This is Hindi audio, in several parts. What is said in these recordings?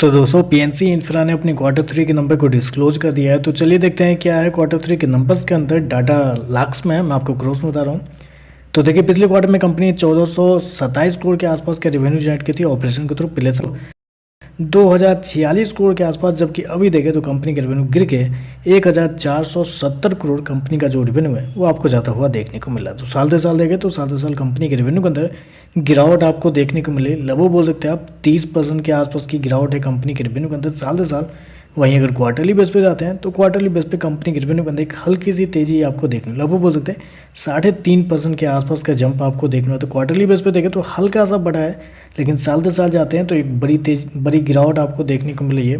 तो दोस्तों पीएनसी इंफ्रा ने अपने क्वार्टर 3 के नंबर को डिस्क्लोज कर दिया है। तो चलिए देखते हैं क्या है क्वार्टर 3 के नंबर्स के अंदर। डाटा लाख्स में है, मैं आपको ग्रोस में बता रहा हूँ। तो देखिए पिछले क्वार्टर में कंपनी 1427 करोड़ के आसपास का रेवेन्यू जनरेट की थी ऑपरेशन के थ्रू। पिछले साल 2046 करोड़ के आसपास, जबकि अभी देखें तो कंपनी का रेवेन्यू गिर के 1470 करोड़ कंपनी का जो रेवेन्यू है वो आपको जाता हुआ देखने को मिला। तो साल दर साल देखें तो साल दर साल कंपनी के रेवेन्यू के अंदर गिरावट आपको देखने को मिली। लगभग बोल सकते हैं आप 30% के आसपास की गिरावट है कंपनी के रेवेन्यू के अंदर साल दर साल। वहीं अगर क्वार्टरली बेस पे जाते हैं तो क्वार्टरली बेस पे कंपनी के रेवेन्यू के अंदर एक हल्की सी तेजी आपको देखने, लगभग बोल सकते हैं 3.5% के आसपास का जंप आपको देखना है। तो क्वार्टरली बेस पे देखें तो हल्का सा बढ़ा है, लेकिन साल दर साल जाते हैं तो एक बड़ी गिरावट आपको देखने को मिली है।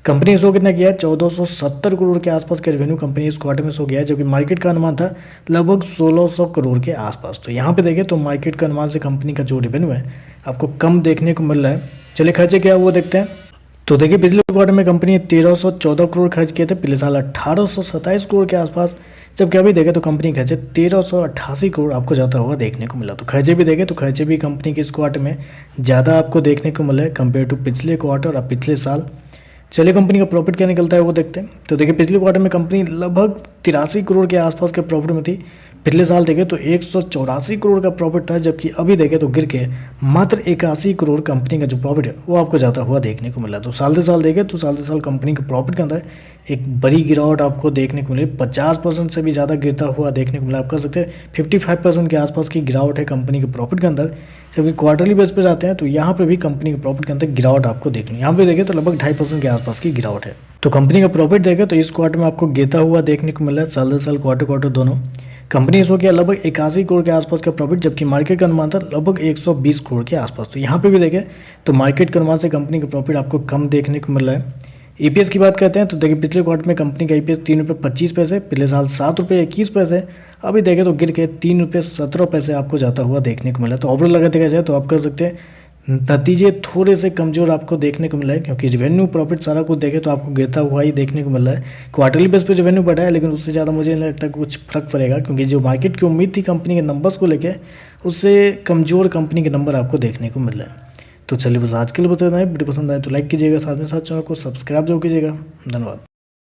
कंपनी ने शो कितना किया है? 1470 करोड़ के आसपास का रेवेन्यू कंपनी इस क्वार्टर में शो किया है, जबकि मार्केट का अनुमान था लगभग 1600 करोड़ के आसपास। तो यहाँ पे देखें तो मार्केट का अनुमान से कंपनी का जो रेवेन्यू है आपको कम देखने को मिल रहा है। चलिए खर्चे क्या है वो देखते हैं। तो देखिए पिछले क्वार्टर में कंपनी ने 1314 करोड़ खर्च किए थे, पिछले साल 1827 करोड़ के आसपास, जबकि अभी देखें तो कंपनी खर्चे 1388 करोड़ आपको जाता हुआ देखने को मिला। तो खर्चे भी देखें तो खर्चे भी कंपनी के इस क्वार्टर में ज़्यादा आपको देखने को मिला है कंपेयर टू पिछले क्वार्टर और पिछले साल। चलिए कंपनी का प्रॉफिट क्या निकलता है वो देखते हैं। तो देखिए पिछले क्वार्टर में कंपनी लगभग 83 करोड़ के आसपास के प्रॉफिट में थी। पिछले साल देखें तो 184 करोड़ का प्रॉफिट था, जबकि अभी देखें तो गिर के मात्र 81 करोड़ कंपनी का जो प्रॉफिट है वो आपको जाता हुआ देखने को मिला। तो साल दर साल देखें तो साल दर साल कंपनी के प्रॉफिट के अंदर एक बड़ी गिरावट आपको देखने को मिली। 50% से भी ज़्यादा गिरता हुआ देखने को मिला। आप कह सकते हैं 55% के आसपास की गिरावट है कंपनी के प्रॉफिट के अंदर। जबकि क्वार्टरली बेस पे जाते हैं तो यहाँ पे भी कंपनी के प्रॉफिट के अंदर गिरावट आपको देखनी, यहाँ पे देखें तो लगभग 2.5% के आसपास की गिरावट है। तो कंपनी का प्रॉफिट देखें तो इस क्वार्टर में आपको गिरता हुआ देखने को मिला है। साल दर साल क्वार्टर दोनों कंपनी शो किया लगभग 81 करोड़ के आसपास का प्रॉफिट, जबकि मार्केट का अनुमान था लगभग 120 करोड़ के आसपास। तो यहाँ पे भी देखें तो मार्केट के अनुमान से कंपनी का प्रॉफिट आपको कम देखने को मिल रहा है। ईपीएस की बात करते हैं तो देखिए पिछले क्वार्टर में कंपनी का ईपीएस 3.25 रुपये, पिछले साल 7.21 रुपये, अभी देखें तो गिर के 3.17 रुपये आपको जाता हुआ देखने को मिला। तो ओवरऑल अगर देखा जाए तो आप कह सकते हैं नतीजे थोड़े से कमज़ोर आपको देखने को मिला है, क्योंकि रेवेन्यू प्रॉफिट सारा कुछ देखें तो आपको गिरता हुआ ही देखने को मिल रहा है। क्वार्टरली बेस पे रेवेन्यू बढ़ा है, लेकिन उससे ज़्यादा मुझे नहीं लगता कुछ फर्क पड़ेगा, क्योंकि जो मार्केट की उम्मीद थी कंपनी के नंबर्स को लेकर, उससे कमज़ोर कंपनी के नंबर आपको देखने को मिल रहा है। तो चलिए बस आज के लिए बता दें, वीडियो पसंद आए तो लाइक कीजिएगा, साथ में साथ चैनल को सब्सक्राइब जरूर कीजिएगा। धन्यवाद।